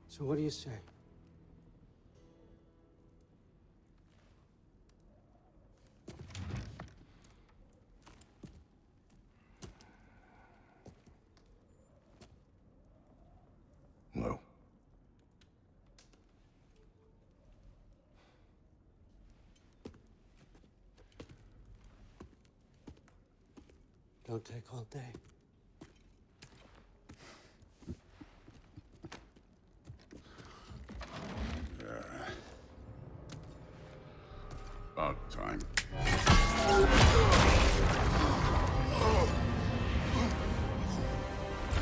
So what do you say? No. Don't take all day. About time.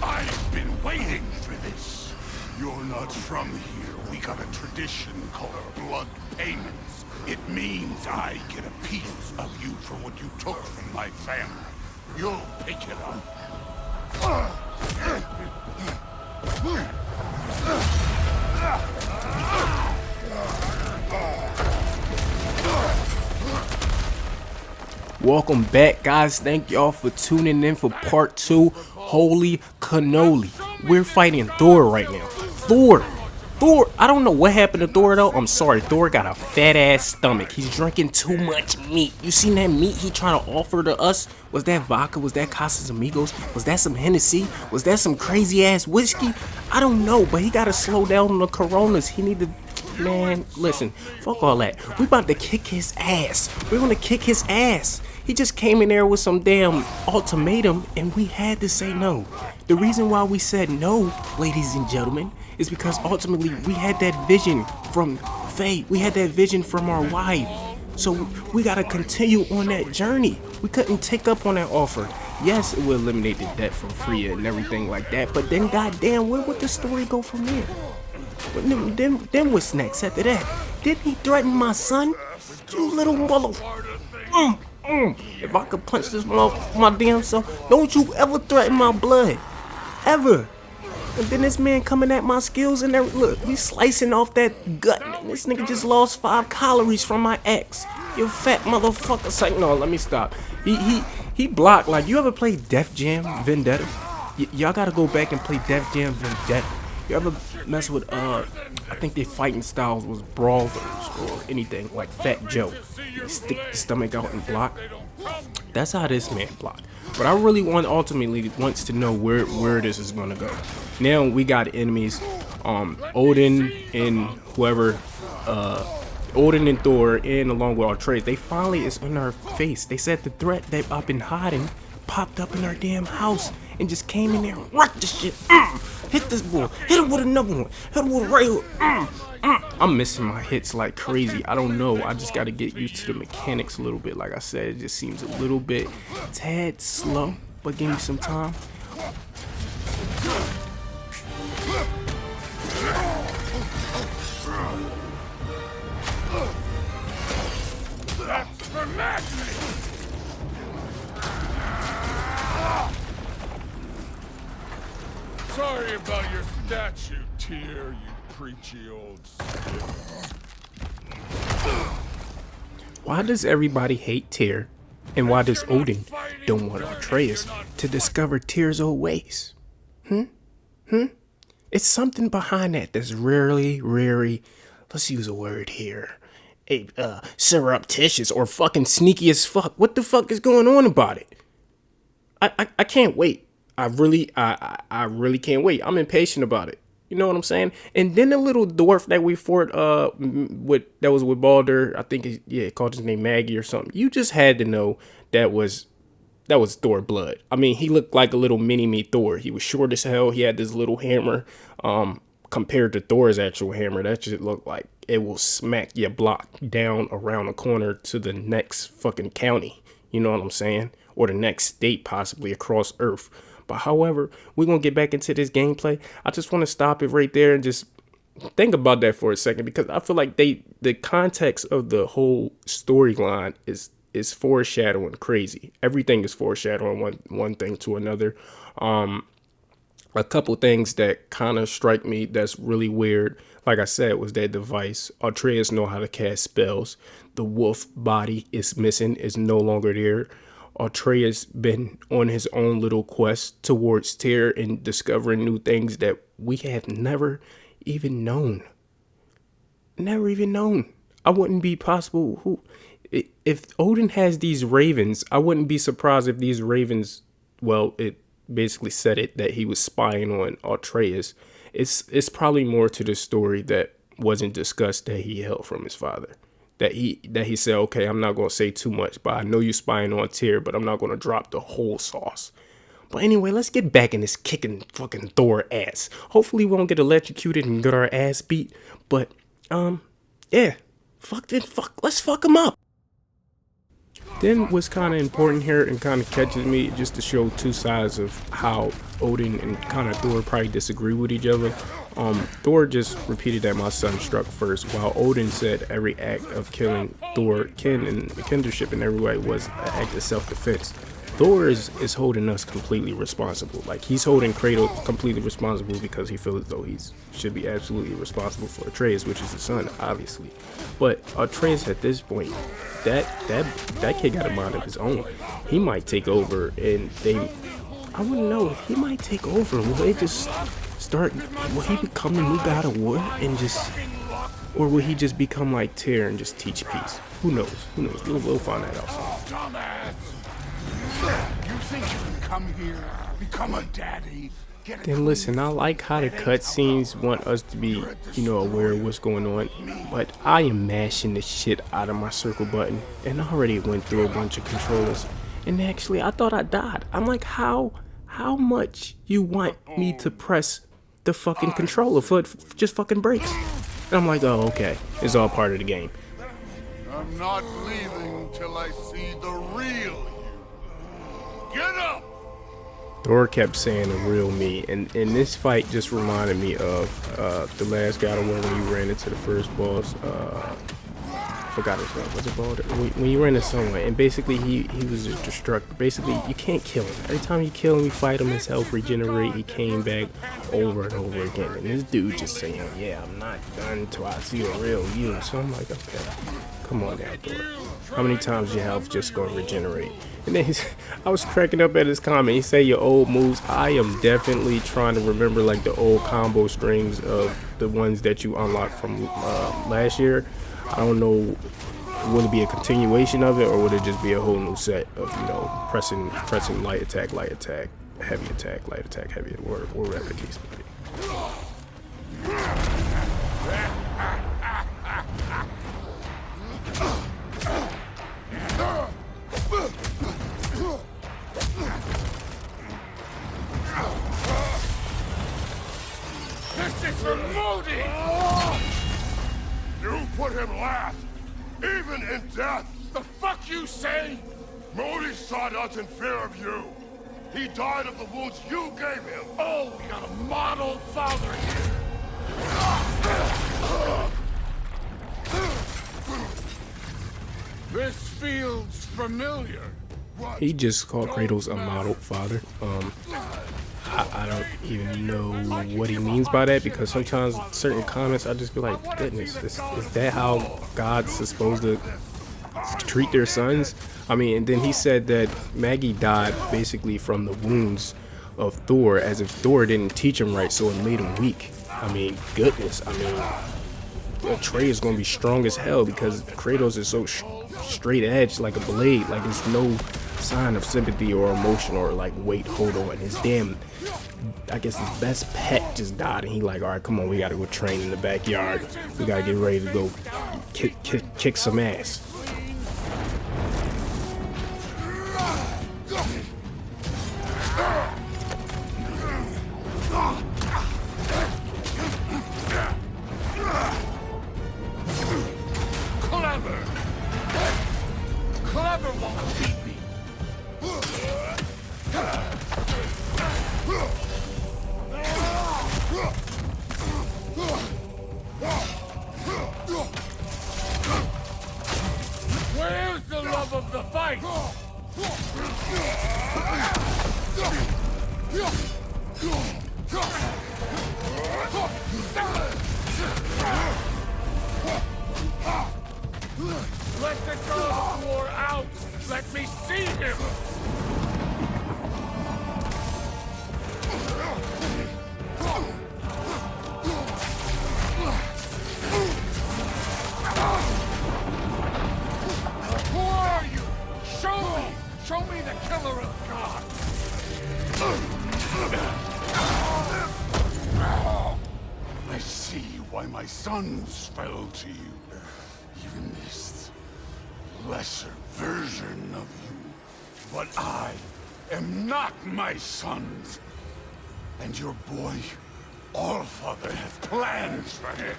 I've been waiting for this. You're not from here. We got a tradition called blood payments. It means I get a piece of you for what you took from my family. You'll pick it up. Welcome back, guys. Thank y'all for tuning in for part 2. Holy cannoli. We're fighting Thor right now. Thor, I don't know what happened to Thor though. I'm sorry, Thor got a fat ass stomach. He's drinking too much meat. You seen that meat he trying to offer to us? Was that vodka? Was that Casamigos? Was that some Hennessy? Was that some crazy ass whiskey? I don't know, but he gotta slow down on the Coronas. He need to, man, listen, fuck all that. We about to kick his ass. We're gonna kick his ass. He just came in there with some damn ultimatum and we had to say no. The reason why we said no, ladies and gentlemen, is because ultimately we had that vision from Faye. We had that vision from our wife. So we gotta continue on that journey. We couldn't take up on that offer. Yes, it would eliminate the debt from Freya and everything like that, but then goddamn, where would the story go from there? Then what's next after that? Didn't he threaten my son? You little mother... If I could punch this my damn self, don't you ever threaten my blood. Ever. And then this man coming at my skills and everything. Look, we slicing off that gut. This nigga just lost 5 calories from my ex. You fat motherfucker. It's like, no, let me stop. He blocked. Like, you ever play Def Jam Vendetta? Y'all gotta go back and play Def Jam Vendetta. You ever mess with, I think their fighting styles was brawlers or anything, like Fat Joe. You stick the stomach out and block. That's how this man blocked. But I really ultimately wants to know where this is gonna go. Now we got enemies, Odin and whoever, Odin and Thor, and along with our trades. They finally is in our face. They said the threat that I've been hiding popped up in our damn house and just came in there and rocked the shit. Hit this boy. Hit him with another one. Hit him with a right hook. I'm missing my hits like crazy. I don't know. I just got to get used to the mechanics a little bit. Like I said, it just seems a little bit tad slow. But give me some time. That's for madness! Sorry about your statue, Tyr, you preachy old skip. Why does everybody hate Tyr? And why does Odin don't want Atreus to discover Tyr's old ways? It's something behind that that's rarely, let's use a word here, surreptitious or fucking sneaky as fuck. What the fuck is going on about it? I can't wait. I really can't wait. I'm impatient about it. You know what I'm saying? And then the little dwarf that we fought that was with Baldur, I think it called his name Maggie or something. You just had to know that was Thor blood. I mean, he looked like a little mini-me Thor. He was short as hell. He had this little hammer. Compared to Thor's actual hammer, that just looked like it will smack your block down around the corner to the next fucking county. You know what I'm saying? Or the next state, possibly across Earth. But however, we're going to get back into this gameplay. I just want to stop it right there and just think about that for a second, because I feel like the context of the whole storyline is foreshadowing crazy. Everything is foreshadowing one thing to another. A couple things that kind of strike me that's really weird, like I said, was that device. Atreus know how to cast spells. The wolf body is missing, is no longer there. Atreus been on his own little quest towards Tyr and discovering new things that we have never even known. Never even known. I wouldn't be possible. If Odin has these ravens, I wouldn't be surprised if these ravens, well, it basically said it that he was spying on Atreus. It's probably more to the story that wasn't discussed that he held from his father. That he said, okay, I'm not going to say too much, but I know you're spying on Tyr, but I'm not going to drop the whole sauce. But anyway, let's get back in this kicking fucking Thor ass. Hopefully we won't get electrocuted and get our ass beat. But, yeah. Let's fuck him up. Then what's kind of important here and kind of catches me just to show two sides of how Odin and kind of Thor probably disagree with each other. Thor just repeated that my son struck first, while Odin said every act of killing Thor, kin and kinship in every way was an act of self-defense. Thor is holding us completely responsible. Like, he's holding Kratos completely responsible because he feels as though he should be absolutely responsible for Atreus, which is his son, obviously. But Atreus at this point, that kid got a mind of his own. He might take over, and I wouldn't know if he might take over. Will they just start? Will he become the new god of war and just, or will he just become like Tyr and just teach peace? Who knows? Who knows? We'll find that out soon. Dumbass! You think you can come here, become a daddy? Then listen, I like how the cutscenes want us to be, aware of what's going on, but I am mashing the shit out of my circle button, and I already went through a bunch of controllers, and actually I thought I died. I'm like, how much you want me to press the fucking controller for just fucking breaks? And I'm like, oh, okay, it's all part of the game. I'm not leaving till I see the real you. Get up! Thor kept saying the real me, and this fight just reminded me of the last God of War when you ran into the first boss. I forgot his name. What's it called? When you ran into someone, and basically he was just destructive. Basically, you can't kill him. Every time you kill him, you fight him, his health regenerate. He came back over and over again, and this dude just saying, "Yeah, I'm not done till I see the real you." So I'm like, okay, come on now, Thor. How many times your health just gonna regenerate? And then I was cracking up at his comment. He said your old moves. I am definitely trying to remember like the old combo strings of the ones that you unlocked from last year. I don't know, would it be a continuation of it, or would it just be a whole new set of, pressing light attack, heavy attack, light attack, heavy, or whatever the case may be. This is for Odin! You put him last, even in death. The fuck you say? Modi sought us in fear of you. He died of the wounds you gave him. Oh, we got a model father here. This feels familiar. He just called Kratos a model father. I don't even know what he means by that, because sometimes certain comments I just be like, goodness, is that how God's are supposed to treat their sons? I mean, and then he said that Maggie died basically from the wounds of Thor, as if Thor didn't teach him right, so it made him weak. I mean, goodness, I mean, Atreus is gonna be strong as hell because Kratos is so straight edge like a blade. Like, there's no sign of sympathy or emotion or like, wait, hold on, his damn, I guess his best pet just died, and he like, all right, come on, we gotta go train in the backyard, we gotta get ready to go kick some ass. Clever won't beat me. why my sons fell to you. Even this lesser version of you. But I am not my sons. And your boy, Allfather, has plans for him.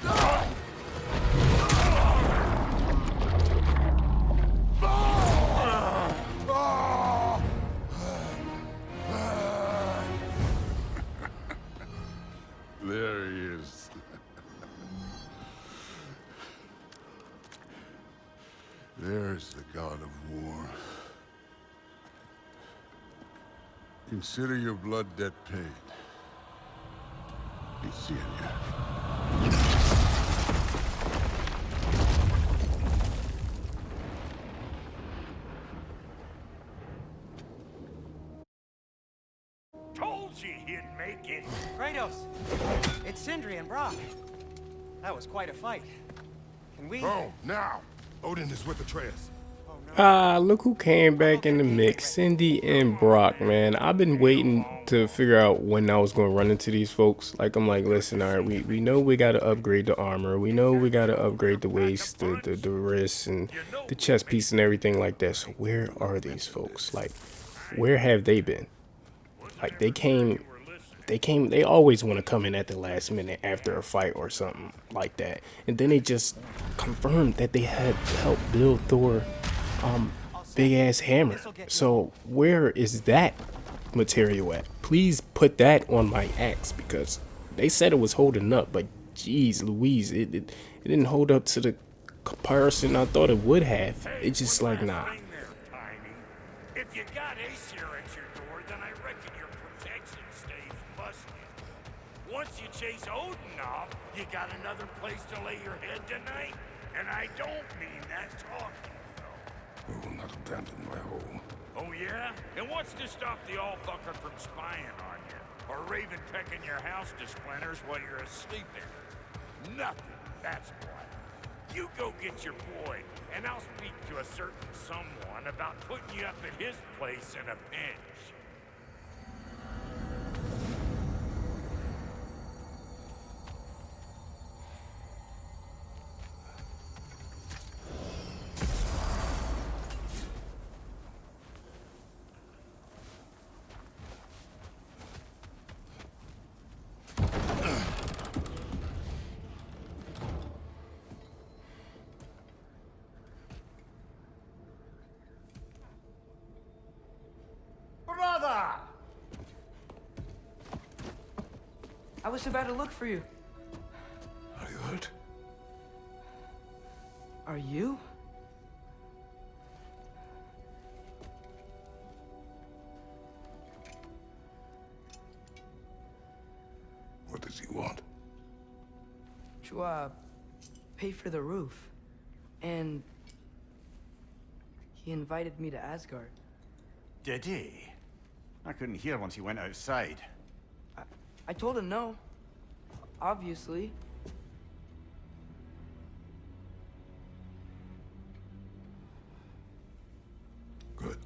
There he is. There's the god of war. Consider your blood debt paid. Be seeing ya. Told you he'd make it. Kratos, it's Sindri and Brock. That was quite a fight. Can we? Oh, now! Odin is with Atreus. Look who came back in the mix. Cindy and Brock, man. I've been waiting to figure out when I was going to run into these folks. Like, I'm like, listen, all right, we know we got to upgrade the armor. We know we got to upgrade the waist, the wrists, and the chest piece and everything like that. So where are these folks? Like, where have they been? Like, they always want to come in at the last minute after a fight or something like that. And then they just confirmed that they had helped build Thor big ass hammer. So where is that material at? Please put that on my axe, because they said it was holding up, but geez Louise, it didn't hold up to the comparison I thought it would have. It's just like, nah. If you got Aesir at your door, then I reckon your protection stays busted. Once you chase Odin off, you got another place to lay your head tonight? And I don't mean that talking. We will not abandon my home. Oh yeah? And what's to stop the all-fucker from spying on you? Or Raven pecking your house to splinters while you're asleep there? Nothing, that's why. You go get your boy, and I'll speak to a certain someone about putting you up at his place in a pinch. Brother! I was about to look for you. Are you hurt? Are you? What does he want? To, pay for the roof. And he invited me to Asgard. Did he? I couldn't hear once he went outside. I told him no. Obviously. Good.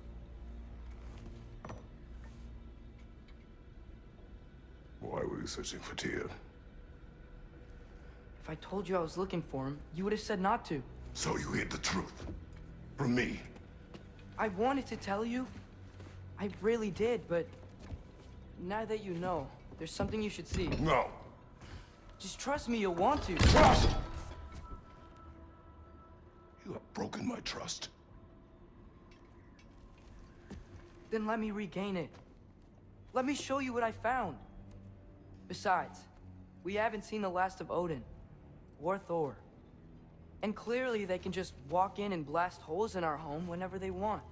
Why were you searching for Tyr? If I told you I was looking for him, you would have said not to. So you hid the truth. From me. I wanted to tell you. I really did, but now that you know, there's something you should see. No. Just trust me, you'll want to. Trust! You have broken my trust. Then let me regain it. Let me show you what I found. Besides, we haven't seen the last of Odin or Thor. And clearly they can just walk in and blast holes in our home whenever they want.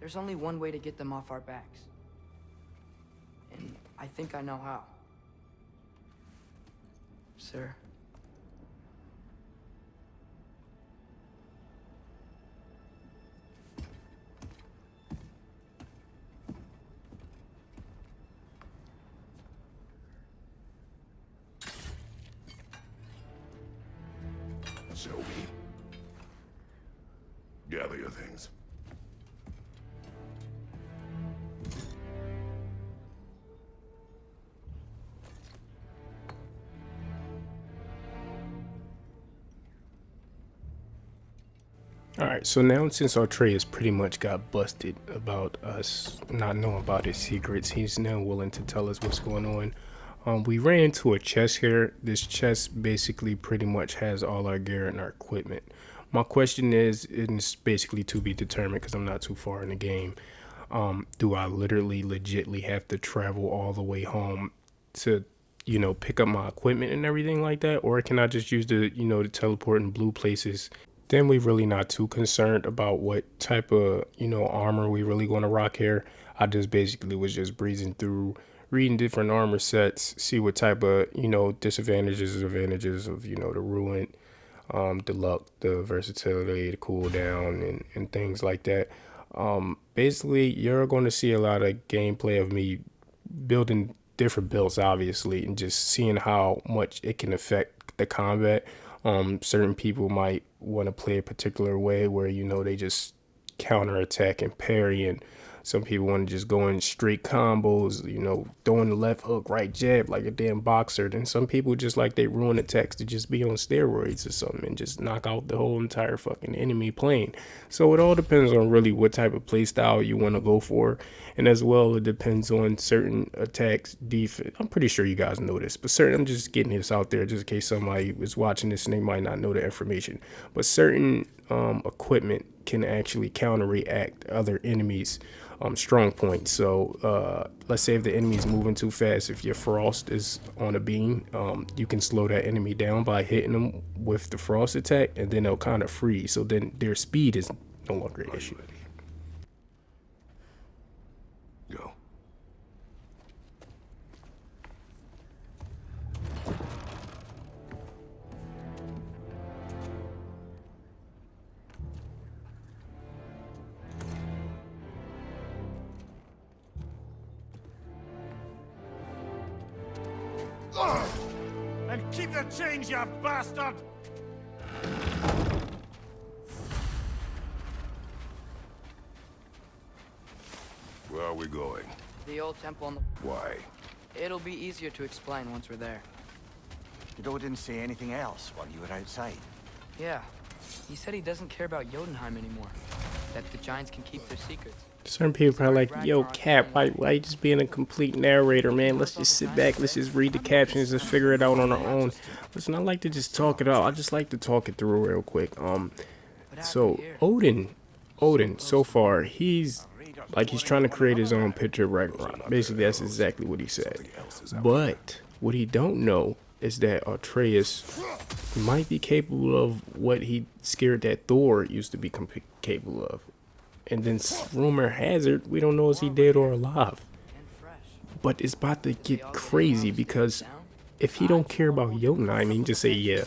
There's only one way to get them off our backs. And I think I know how. Sir. Shall we? Gather your things. Alright, so now since Atreus pretty much got busted about us not knowing about his secrets, he's now willing to tell us what's going on. We ran into a chest here. This chest basically pretty much has all our gear and our equipment. My question is, and it's basically to be determined because I'm not too far in the game, do I literally legitly have to travel all the way home to, you know, pick up my equipment and everything like that? Or can I just use the, you know, the teleport in blue places? Then we really not too concerned about what type of, you know, armor we really going to rock here. I just basically was just breezing through, reading different armor sets, see what type of, you know, disadvantages, advantages of, you know, the ruin, the luck, the versatility, the cooldown, and things like that. Basically, you're going to see a lot of gameplay of me building different builds, obviously, and just seeing how much it can affect the combat. Certain people might want to play a particular way where, you know, they just counterattack and parry, and some people want to just go in straight combos, you know, throwing the left hook, right jab like a damn boxer. Then some people just like they ruin attacks to just be on steroids or something and just knock out the whole entire fucking enemy playing. So it all depends on really what type of play style you want to go for, and as well it depends on certain attacks, defense. I'm pretty sure you guys know this, but I'm just getting this out there just in case somebody is watching this and they might not know the information. But certain equipment can actually counteract other enemies' strong points. So let's say if the enemy is moving too fast, if your frost is on a beam, you can slow that enemy down by hitting them with the frost attack, and then they'll kind of freeze. So then their speed is no longer an issue. Go. And keep the change, you bastard! Where are we going? The old temple on the... Why? It'll be easier to explain once we're there. Did Odin say anything else while you were outside? Yeah. He said he doesn't care about Jotunheim anymore. That the giants can keep their secrets. Certain people are like, yo, Cap, why you just being a complete narrator, man? Let's just sit back, let's just read the captions and figure it out on our own. Listen, I like to just talk it out. I just like to talk it through real quick. So Odin, so far, he's trying to create his own picture of Ragnarok. Basically, that's exactly what he said. But what he don't know is that Atreus might be capable of what he scared that Thor used to be capable of. And then rumor has it, we don't know if he dead or alive. But it's about to get crazy, because if he don't care about Jotunheim, he can just say, yeah,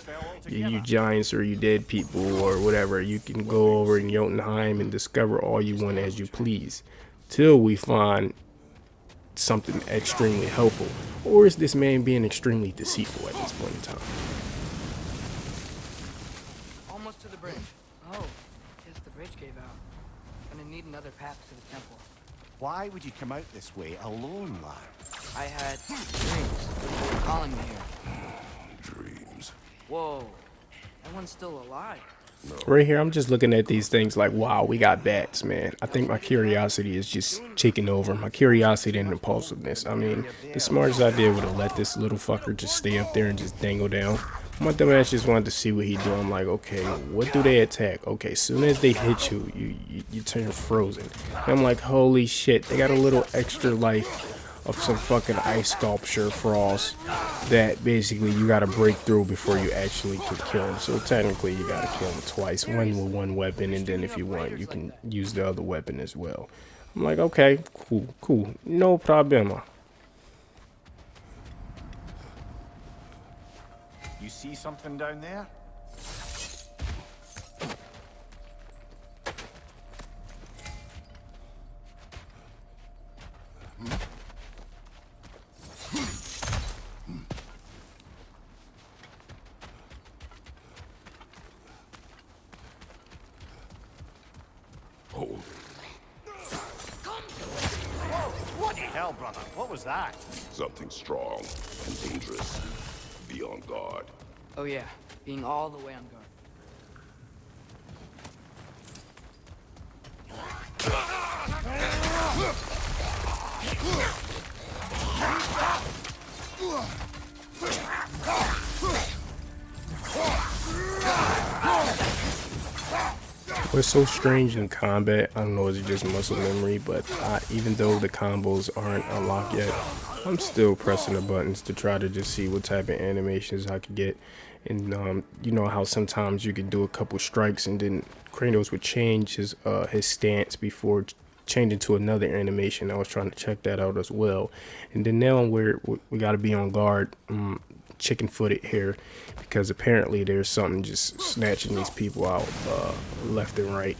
you giants or you dead people or whatever, you can go over in Jotunheim and discover all you want as you please, till we find something extremely helpful. Or is this man being extremely deceitful at this point in time? Almost to the bridge. Oh, guess the bridge gave out. Gonna need another path to the temple. Why would you come out this way alone, lad? I had dreams. They were calling me here. Dreams. Whoa, everyone's still alive. Right here, I'm just looking at these things like, wow, we got bats, man. I think my curiosity is just taking over. My curiosity and impulsiveness. I mean, the smartest idea would have let this little fucker just stay up there and just dangle down. My dumbass just wanted to see what he do. I'm like, okay, what do they attack? Okay, as soon as they hit you, you turn frozen. And I'm like, holy shit, they got a little extra life of some fucking ice sculpture frost that basically you gotta break through before you actually can kill him. So technically you gotta kill him twice, one with one weapon, and then if you want, you can use the other weapon as well. I'm like, okay, cool, no problema. You see something down there? Hold. What the hell, brother? What was that? Something strong and dangerous. Be on guard. Oh yeah, being all the way on guard. What's so strange in combat, I don't know, is it just muscle memory, but even though the combos aren't unlocked yet, I'm still pressing the buttons to try to just see what type of animations I could get. And you know how sometimes you can do a couple strikes and then Kratos would change his stance before changing to another animation. I was trying to check that out as well. And then now we got to be on guard, chicken-footed here, because apparently there's something just snatching these people out left and right.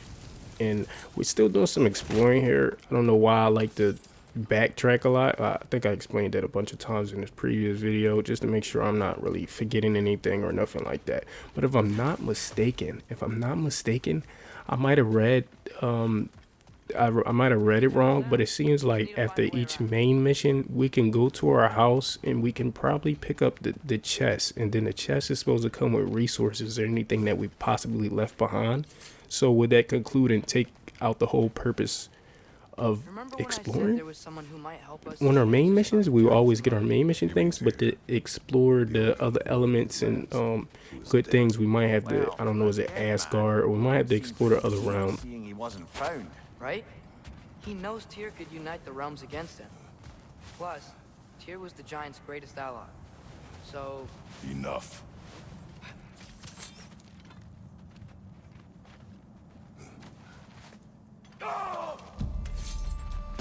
And we're still doing some exploring here. I don't know why I like to backtrack a lot. I think I explained that a bunch of times in this previous video, just to make sure I'm not really forgetting anything or nothing like that. But if I'm not mistaken, I might have read I might have read it wrong, but it seems like after each main mission we can go to our house and we can probably pick up the chest, and then the chest is supposed to come with resources or anything that we possibly left behind. So would that conclude and take out the whole purpose of exploring? On our main missions, we always get our main mission things, but to explore the other elements and good things, we might have to, I don't know, is it Asgard, or we might have to explore the other realm. Seeing he wasn't found. Right? He knows Tyr could unite the realms against him. Plus, Tyr was the Giant's greatest ally. So... Enough.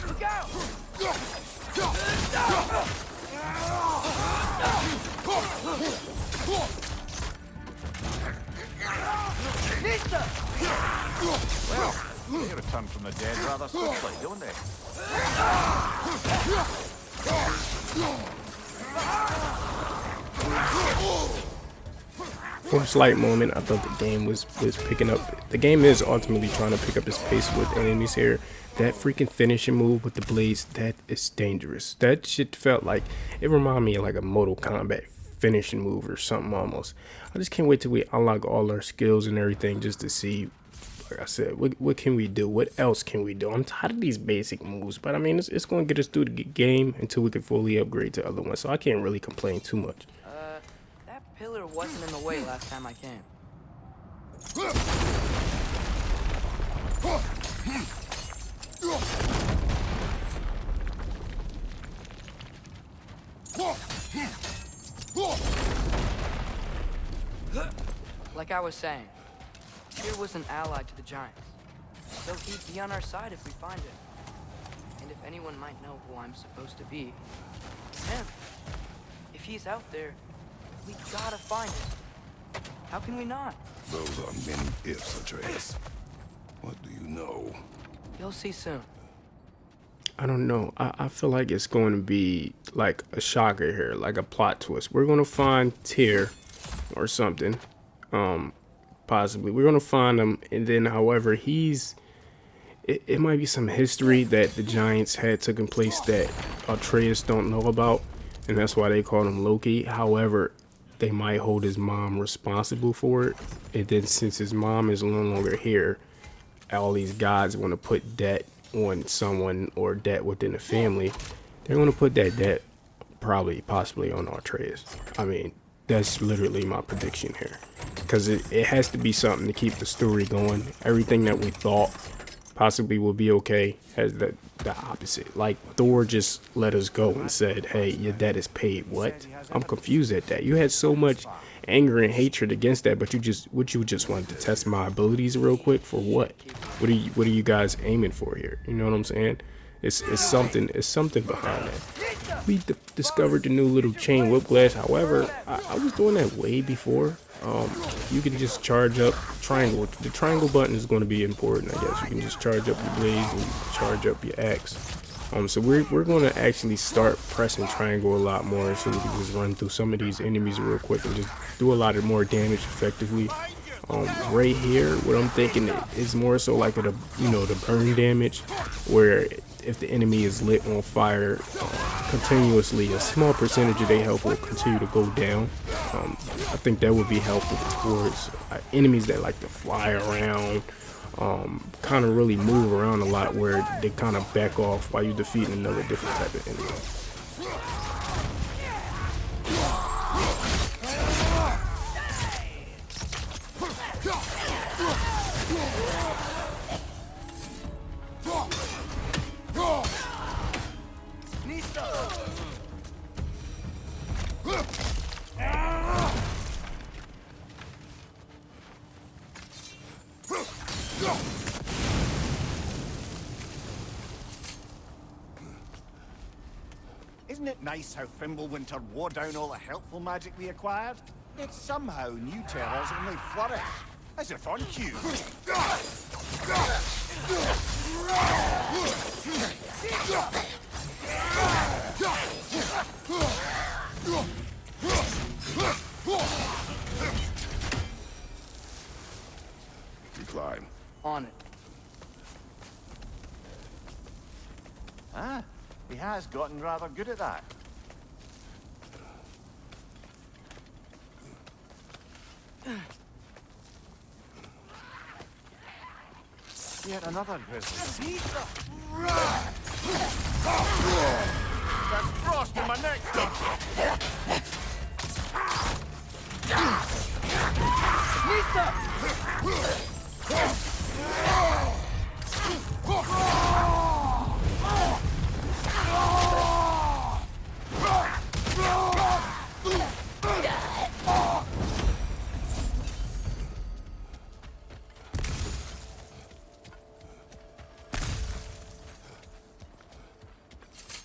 Look out! Well, they return from the dead rather swiftly, don't they? For a slight moment, I thought the game was picking up. The game is ultimately trying to pick up its pace with enemies here. That freaking finishing move with the blades, that is dangerous. That shit felt like, it reminded me of like a Mortal Kombat finishing move or something almost. I just can't wait till we unlock all our skills and everything just to see, like I said, what can we do? What else can we do? I'm tired of these basic moves, but I mean, it's going to get us through the game until we can fully upgrade to other ones, so I can't really complain too much. That pillar wasn't in the way last time I came. Like I was saying, Tyr was an ally to the Giants, so he'd be on our side if we find him. And if anyone might know who I'm supposed to be, it's him. If he's out there, we gotta find him. How can we not? Those are many ifs, Atreus. What do you know? You'll see soon. I don't know. I feel like it's going to be like a shocker here, like a plot twist. We're going to find Tyr or something. Possibly. We're going to find him, and then, however, it might be some history that the Giants had taken place that Atreus don't know about, and that's why they called him Loki. However, they might hold his mom responsible for it, and then since his mom is no longer here, all these gods want to put debt on someone or debt within the family. They're going to put that debt possibly on Atreus. I mean, that's literally my prediction here, because it has to be something to keep the story going. Everything that we thought possibly will be okay has the opposite. Like, Thor just let us go and said, hey, your debt is paid. What? I'm confused at that. You had so much anger and hatred against that, but you just wanted to test my abilities real quick for what? What are you guys aiming for here? You know what I'm saying? It's something behind that. We discovered the new little chain whiplash. However, I was doing that way before. You can just charge up triangle. The triangle button is going to be important, I guess. You can just charge up your blades and charge up your axe. So we're going to actually start pressing triangle a lot more, so we can just run through some of these enemies real quick and just do a lot of more damage effectively. Right here, what I'm thinking is more so like the burn damage, where if the enemy is lit on fire continuously, a small percentage of their health will continue to go down. I think that would be helpful towards enemies that like to fly around, kind of really move around a lot, where they kind of back off while you're defeating another different type of enemy. Isn't it nice how Fimbulwinter wore down all the helpful magic we acquired? Yet somehow new terrors only flourish, as if on cue. Decline. On it. Ah, he has gotten rather good at that. Yet another grizzly. That's frost in my neck,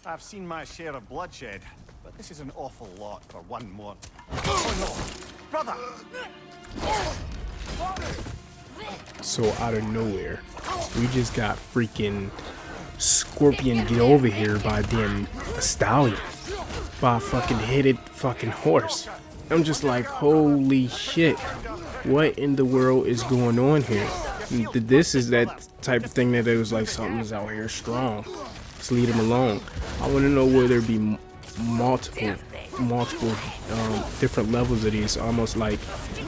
I've seen my share of bloodshed, but this is an awful lot for one more. Oh no! Brother! So out of nowhere, we just got freaking Scorpion get over here by being a stallion, by a fucking headed fucking horse. I'm just like, holy shit, what in the world is going on here? This is that type of thing that it was like, something's out here strong. Just leave him alone. I want to know where there be multiple different levels of these, almost like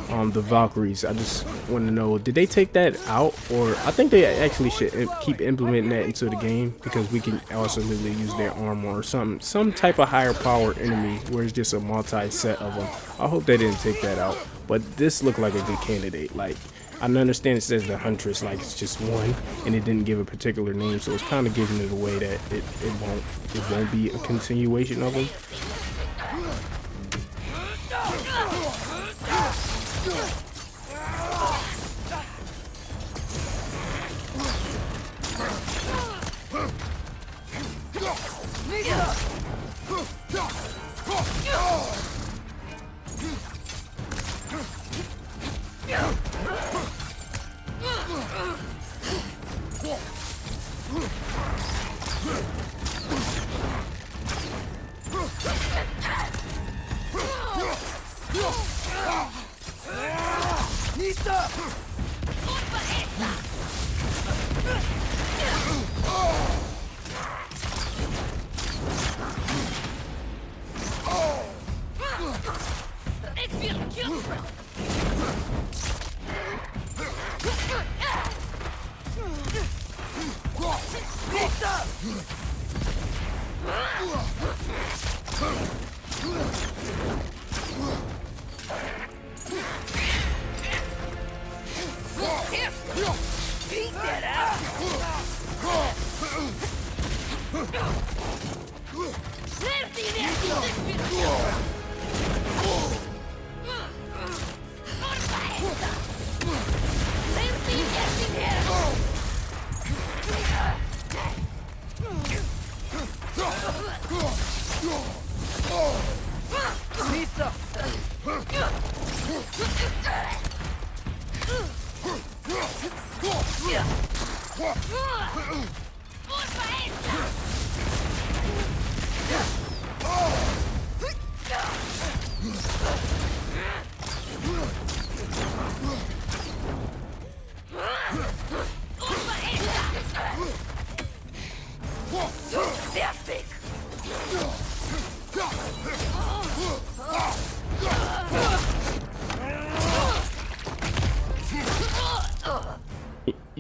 the Valkyries. I just want to know, did they take that out, or I think they actually should keep implementing that into the game, because we can also literally use their armor or some type of higher power enemy where it's just a multi-set of them. I hope they didn't take that out, but this looked like a good candidate. Like, I understand it says the Huntress, like it's just one, and it didn't give a particular name, so it's kind of giving it away that it won't be a continuation of them.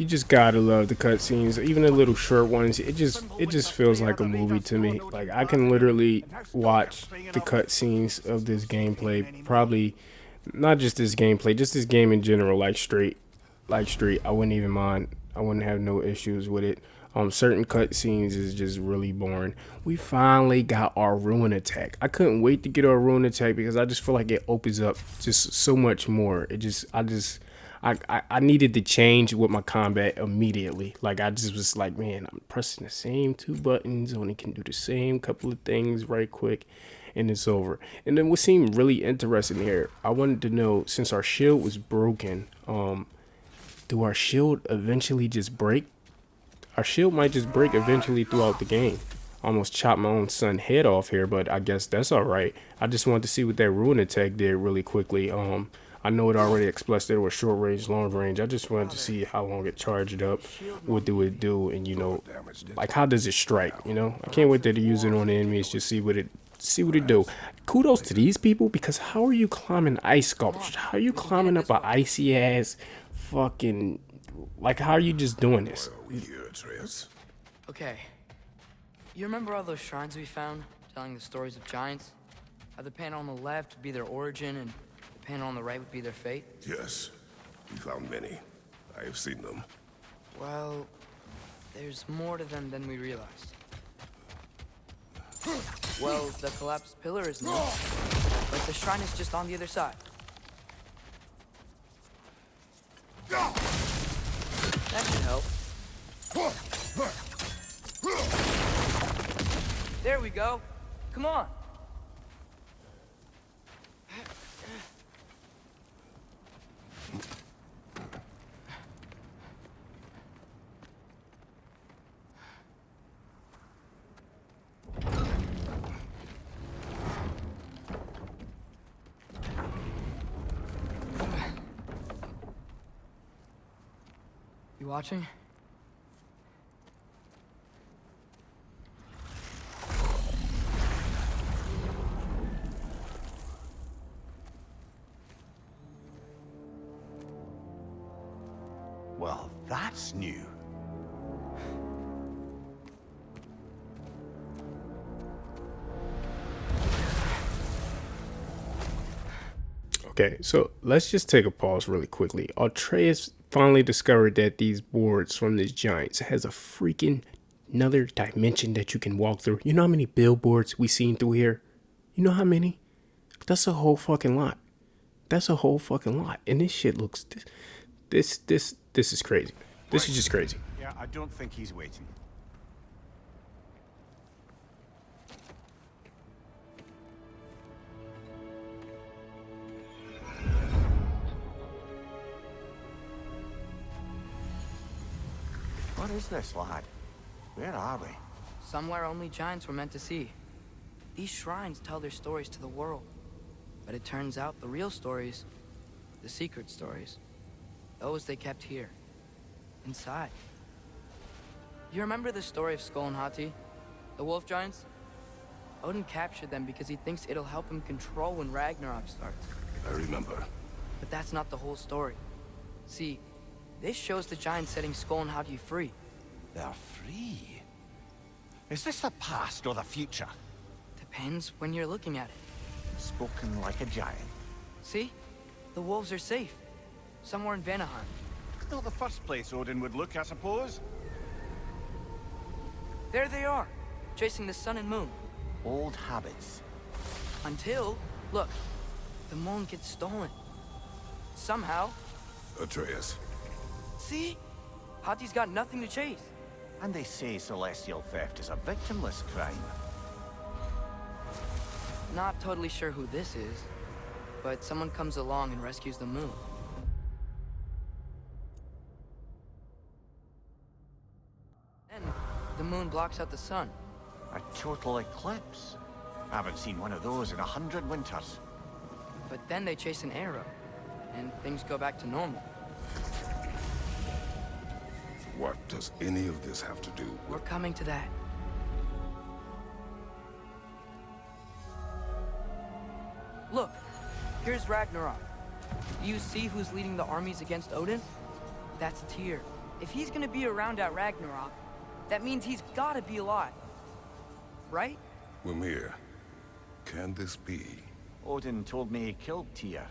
You just gotta love the cutscenes, even the little short ones. It just feels like a movie to me. Like I can literally watch the cutscenes of this gameplay, probably not just this gameplay, just this game in general, like straight. I wouldn't even mind. I wouldn't have no issues with it. Certain cutscenes is just really boring. We finally got our ruin attack. I couldn't wait to get our ruin attack because I just feel like it opens up just so much more. I needed to change with my combat immediately. Like I just was like, man, I'm pressing the same 2 buttons, only can do the same couple of things right quick, and it's over. And then what seemed really interesting here, I wanted to know, since our shield was broken, do our shield eventually just break? Our shield might just break eventually throughout the game. Almost chopped my own son's head off here, but I guess that's all right. I just wanted to see what that ruin attack did really quickly. I know it already expressed that it was short range, long range. I just wanted to see how long it charged up, what do it do, and you know, like how does it strike? You know, I can't wait to use it on the enemies, just see what it do. Kudos to these people, because how are you climbing ice sculptures? How are you climbing up an icy ass fucking, like how are you just doing this? Okay. You remember all those shrines we found, telling the stories of giants? How the panel on the left would be their origin, and the panel on the right would be their fate? Yes, we found many. I have seen them. Well, there's more to them than we realized. Well, the collapsed pillar is new, but the shrine is just on the other side. That should help. There we go. Come on. You watching? Well, that's new. Okay, so let's just take a pause really quickly. Atreus finally discovered that these boards from these giants has a freaking another dimension that you can walk through. You know how many billboards we seen through here? You know how many? That's a whole fucking lot. That's a whole fucking lot. And this shit looks, this is crazy. This is just crazy. Yeah, I don't think he's waiting. What is this, lad? Where are we? Somewhere only giants were meant to see. These shrines tell their stories to the world. But it turns out the real stories, the secret stories, those they kept here, inside. You remember the story of Skull and Hati, the wolf giants? Odin captured them because he thinks it'll help him control when Ragnarok starts. I remember. But that's not the whole story. See, this shows the giants setting Skull and Hati free. They're free. Is this the past or the future? Depends when you're looking at it. Spoken like a giant. See? The wolves are safe. Somewhere in Vanaheim. Not the first place Odin would look, I suppose. There they are, chasing the sun and moon. Old habits. Until, look, the moon gets stolen. Somehow. Atreus. See? Hati's got nothing to chase. And they say celestial theft is a victimless crime. Not totally sure who this is, but someone comes along and rescues the moon. Then, the moon blocks out the sun. A total eclipse. I haven't seen one of those in 100 winters. But then they chase an arrow, and things go back to normal. What does any of this have to do We're with... coming to that. Look, here's Ragnarok. Do you see who's leading the armies against Odin? That's Tyr, If he's gonna be around at Ragnarok, that means he's gotta be alive. Right? Mimir, can this be? Odin told me he killed Tyr,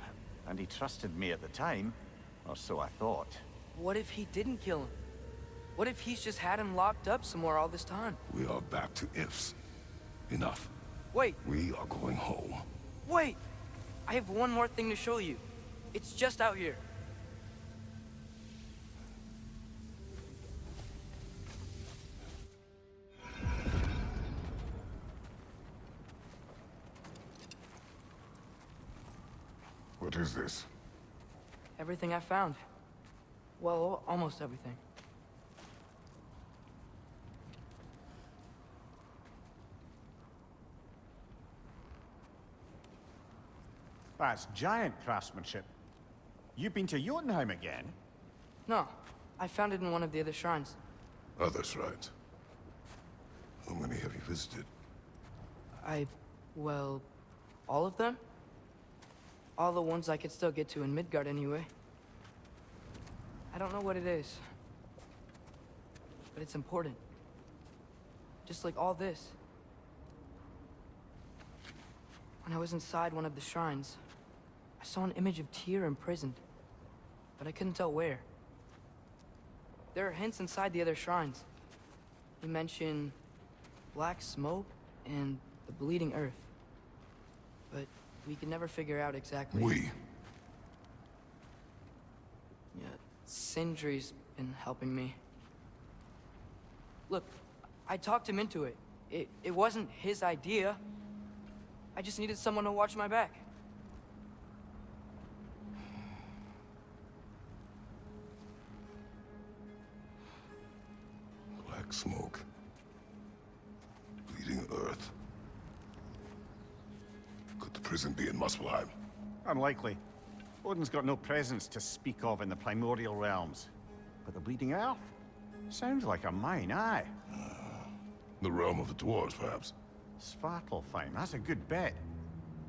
and he trusted me at the time, or so I thought. What if he didn't kill him? What if he's just had him locked up somewhere all this time? We are back to ifs. Enough. Wait, We are going home. wait! I have one more thing to show you. It's just out here. What is this? Everything I found. Well, almost everything. That's giant craftsmanship. You've been to Jotunheim again? No, I found it in one of the other shrines. Other shrines. How many have you visited? Well, all of them? All the ones I could still get to in Midgard anyway. I don't know what it is, but it's important. Just like all this. When I was inside one of the shrines, I saw an image of Tyr imprisoned, but I couldn't tell where. There are hints inside the other shrines. You mention black smoke and the bleeding earth, but we could never figure out exactly. We. Yeah, Sindri's been helping me. Look, I talked him into it. It wasn't his idea. I just needed someone to watch my back. Black smoke. Bleeding earth. Could the prison be in Muspelheim? Unlikely. Odin's got no presence to speak of in the primordial realms. But the Bleeding Earth? Sounds like a mine, aye. The realm of the dwarves, perhaps? Svartalfheim, that's a good bet.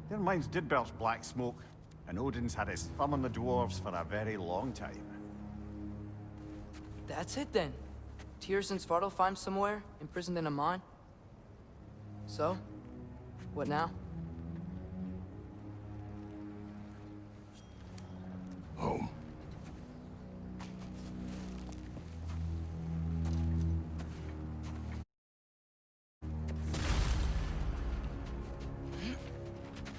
Their mines did belch black smoke, and Odin's had his thumb on the dwarves for a very long time. That's it then. Tyr's in Svartalfheim somewhere, imprisoned in a mine. So, what now? Home.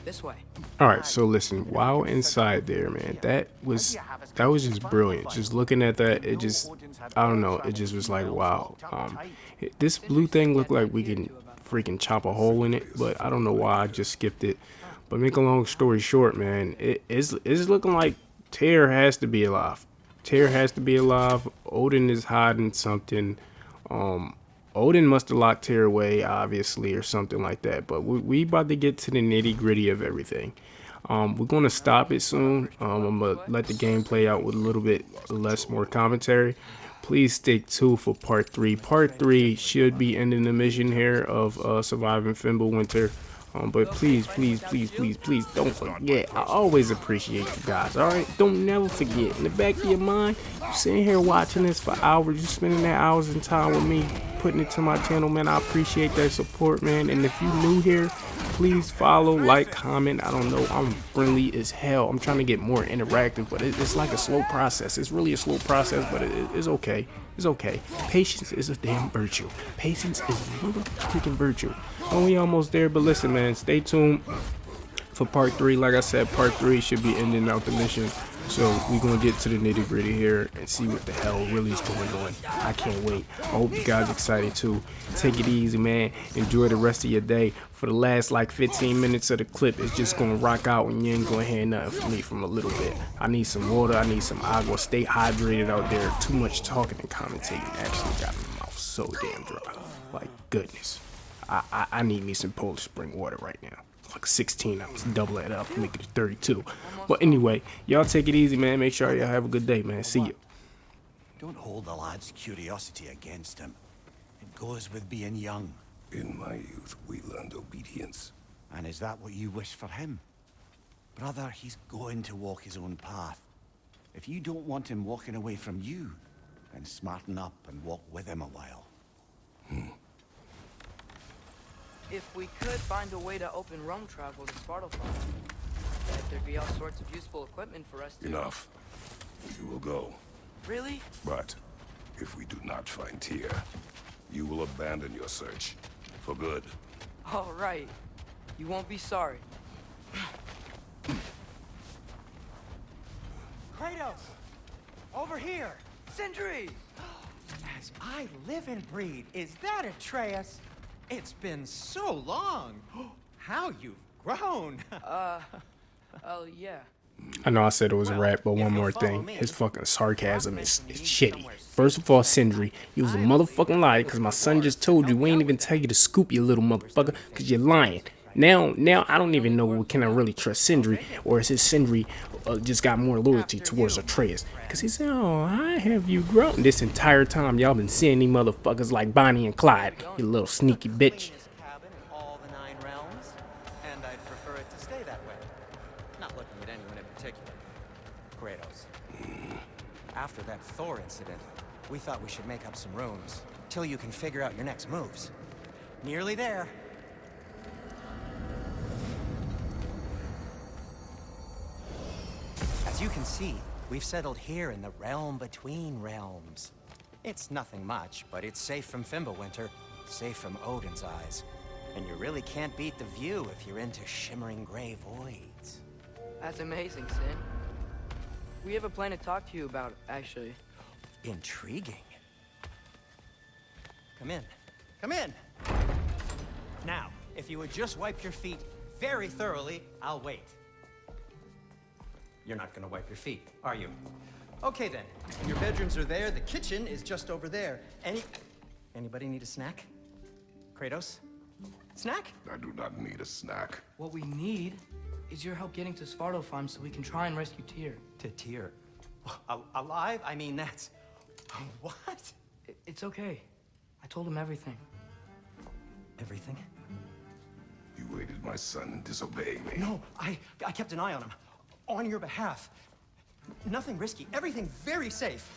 This way. All right, so listen, while inside there, man, that was just brilliant. Just looking at that, it just, I don't know, it just was like, wow. This blue thing looked like we can freaking chop a hole in it, but I don't know why I just skipped it. But make a long story short, man, it's looking like Tyr has to be alive. Tyr has to be alive. Odin is hiding something. Odin must have locked Tyr away, obviously, or something like that. But we about to get to the nitty gritty of everything. We're going to stop it soon. I'm going to let the game play out with a little bit more commentary. Please stick tuned for part 3. Part 3 should be ending the mission here of surviving Fimbulwinter. But please don't forget. I always appreciate you guys. All right, don't never forget. In the back of your mind, you sitting here watching this for hours, you spending that hours in time with me, putting it to my channel, man. I appreciate that support, man. And if you new here, please follow, like, comment. I don't know, I'm friendly as hell. I'm trying to get more interactive, but it's like a slow process. It's really a slow process, but it's okay. It's okay. Patience is a damn virtue. Patience is a little freaking virtue. Oh, we almost there, but listen, man, stay tuned for part 3. Like I said, part 3 should be ending out the mission. So we're going to get to the nitty gritty here and see what the hell really is going on. I can't wait. I hope you guys are excited too. Take it easy, man. Enjoy the rest of your day. For the last like 15 minutes of the clip, it's just going to rock out and you ain't going to hear nothing from me from a little bit. I need some water. I need some agua. Stay hydrated out there. Too much talking and commentating actually got my mouth so damn dry. Like, goodness. I need me some Polish spring water right now. Like 16 ounce, double it up, make it 32. But anyway, y'all take it easy, man. Make sure y'all have a good day, man. See you. Don't hold the lad's curiosity against him. It goes with being young. In my youth, we learned obedience. And is that what you wish for him? Brother, he's going to walk his own path. If you don't want him walking away from you, and smarten up and walk with him a while. If we could find a way to open realm travel to Svartalfheim, I bet there'd be all sorts of useful equipment for us to... Enough. You will go. Really? But if we do not find Tyr, you will abandon your search. For good. All right. You won't be sorry. Kratos! Over here! Sindri! As I live and breathe, is that Atreus? It's been so long. How you've grown. Oh, yeah. I know I said it was a rap, but one more thing. His fucking sarcasm is shitty. First of all, Sindri, you was a motherfucking liar because my son just told you we ain't even tell you to scoop, you little motherfucker, because you're lying. Now I don't even know, can I really trust Sindri, or is his Sindri just got more loyalty towards Atreus? Because he said, oh, how have you grown? This entire time y'all been seeing these motherfuckers like Bonnie and Clyde, you little sneaky bitch. Cabin in all the 9 realms, and I'd prefer it to stay that way. Not looking at anyone in particular. Kratos. After that Thor incident, we thought we should make up some rooms till you can figure out your next moves. Nearly there. As you can see, we've settled here in the realm between realms. It's nothing much, but it's safe from Fimbulwinter, safe from Odin's eyes. And you really can't beat the view if you're into shimmering gray voids. That's amazing, Sin. We have a plan to talk to you about, actually. Intriguing. Come in. Come in! Now, if you would just wipe your feet very thoroughly, I'll wait. You're not gonna wipe your feet, are you? Okay then. Your bedrooms are there, the kitchen is just over there. Anybody need a snack? Kratos? Snack? I do not need a snack. What we need is your help getting to Svartalfheim so we can try and rescue Tyr. To Tyr. Alive? I mean, that's... What? It's okay. I told him everything. Everything? You aided my son in disobeying me. No, I kept an eye on him. On your behalf. Nothing risky. Everything very safe.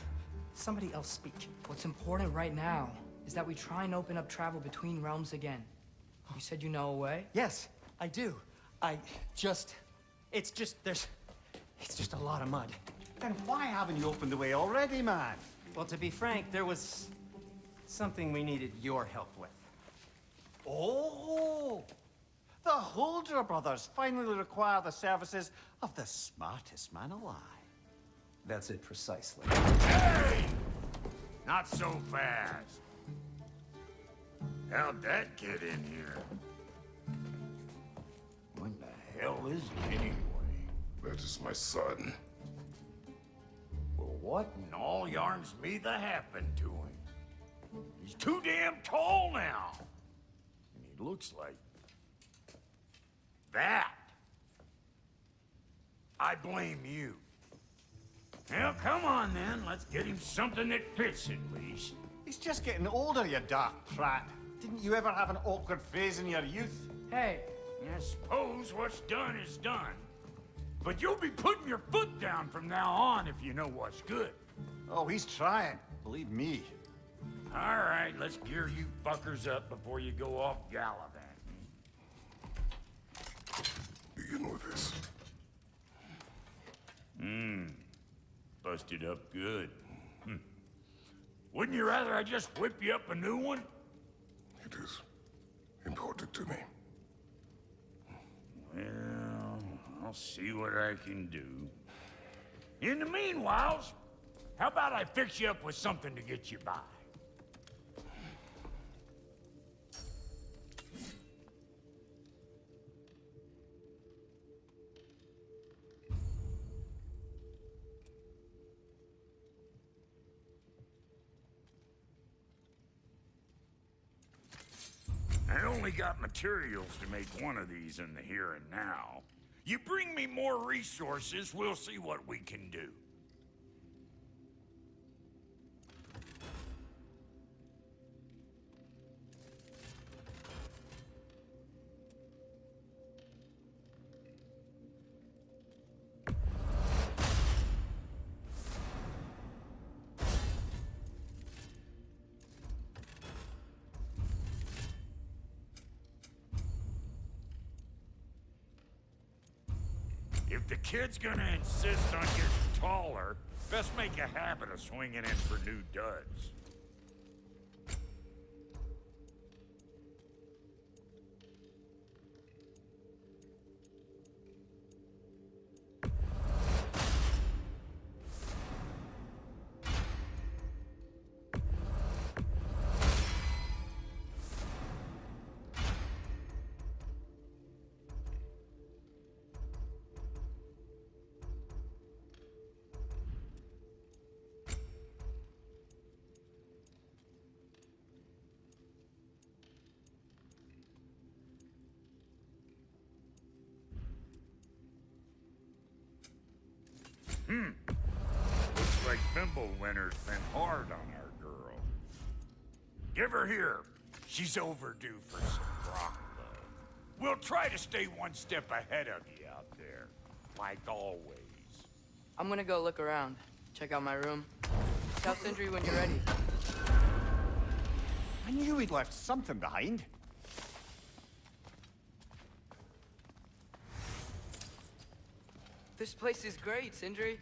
Somebody else speak. What's important right now is that we try and open up travel between realms again. You said you know a way? Yes, I do. It's just a lot of mud. Then why haven't you opened the way already, man? Well, to be frank, there was something we needed your help with. Oh! The Holder brothers finally require the services of the smartest man alive. That's it precisely. Hey! Not so fast. How'd that get in here? What the hell is it anyway? That is my son. Well, what in all yarns me that happened to him? He's too damn tall now. And he looks like that. I blame you. Well, come on then. Let's get him something that fits at least. He's just getting older, you daft prat. Didn't you ever have an awkward phase in your youth? Hey, I suppose what's done is done. But you'll be putting your foot down from now on if you know what's good. Oh, he's trying. Believe me. All right, let's gear you fuckers up before you go off gallivanting. Begin with this. Busted up good. Wouldn't you rather I just whip you up a new one? It is important to me. Well, I'll see what I can do. In the meanwhile, how about I fix you up with something to get you by? I only got materials to make one of these in the here and now. You bring me more resources, we'll see what we can do. If the kid's gonna insist on getting taller, best make a habit of swinging in for new duds. Looks like Fimbulwinter's been hard on our girl. Give her here. She's overdue for some rock love. We'll try to stay one step ahead of you out there, like always. I'm gonna go look around. Check out my room. Tell Sindri when you're ready. I knew he'd left something behind. This place is great, Sindri.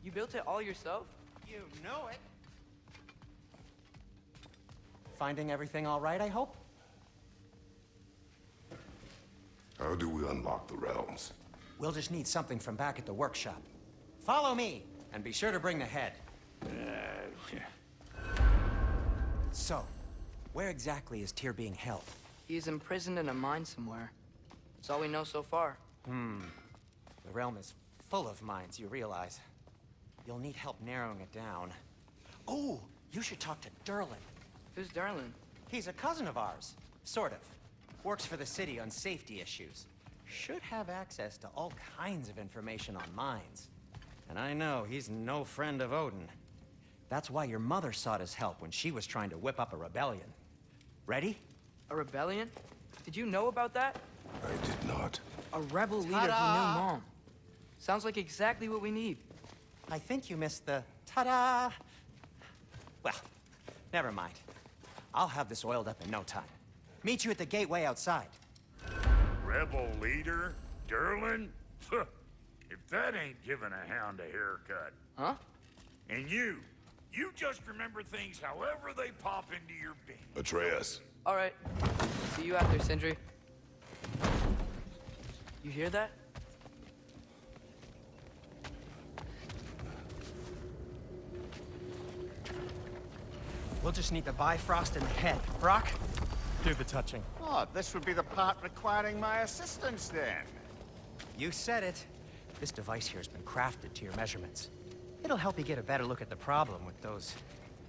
You built it all yourself? You know it. Finding everything all right, I hope? How do we unlock the realms? We'll just need something from back at the workshop. Follow me, and be sure to bring the head. So, where exactly is Tyr being held? He's imprisoned in a mine somewhere. That's all we know so far. The realm is full of mines, you realize. You'll need help narrowing it down. Oh, you should talk to Derlin. Who's Darlin? He's a cousin of ours, sort of. Works for the city on safety issues. Should have access to all kinds of information on mines. And I know he's no friend of Odin. That's why your mother sought his help when she was trying to whip up a rebellion. Ready? A rebellion? Did you know about that? I did not. A rebel leader who knew Mom. Sounds like exactly what we need. I think you missed the ta-da. Well, never mind. I'll have this oiled up in no time. Meet you at the gateway outside. Rebel leader? Derlin? If that ain't giving a hound a haircut. Huh? And you just remember things however they pop into your bean. Atreus. All right. See you out there, Sindri. You hear that? We'll just need the Bifrost in the head. Brock, do the touching. Oh, this would be the part requiring my assistance then. You said it. This device here has been crafted to your measurements. It'll help you get a better look at the problem with those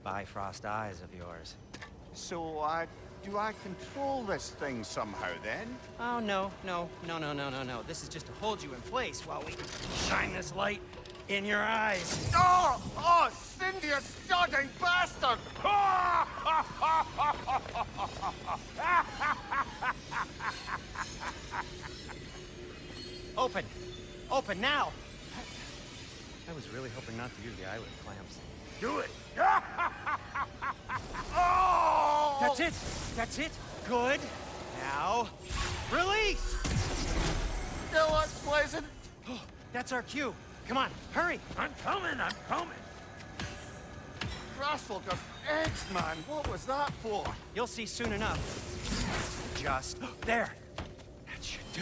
Bifrost eyes of yours. So, do I control this thing somehow then? Oh, no. This is just to hold you in place while we shine this light in your eyes. Oh, Cindy, you sodding bastard! Open! Open now! I was really hoping not to use the eyelid clamps. Do it! Oh! That's it! That's it! Good! Now, release! Still unpleasant. That's our cue. Come on, hurry! I'm coming! Grassful got eggs, man. What was that for? You'll see soon enough. Just there. That should do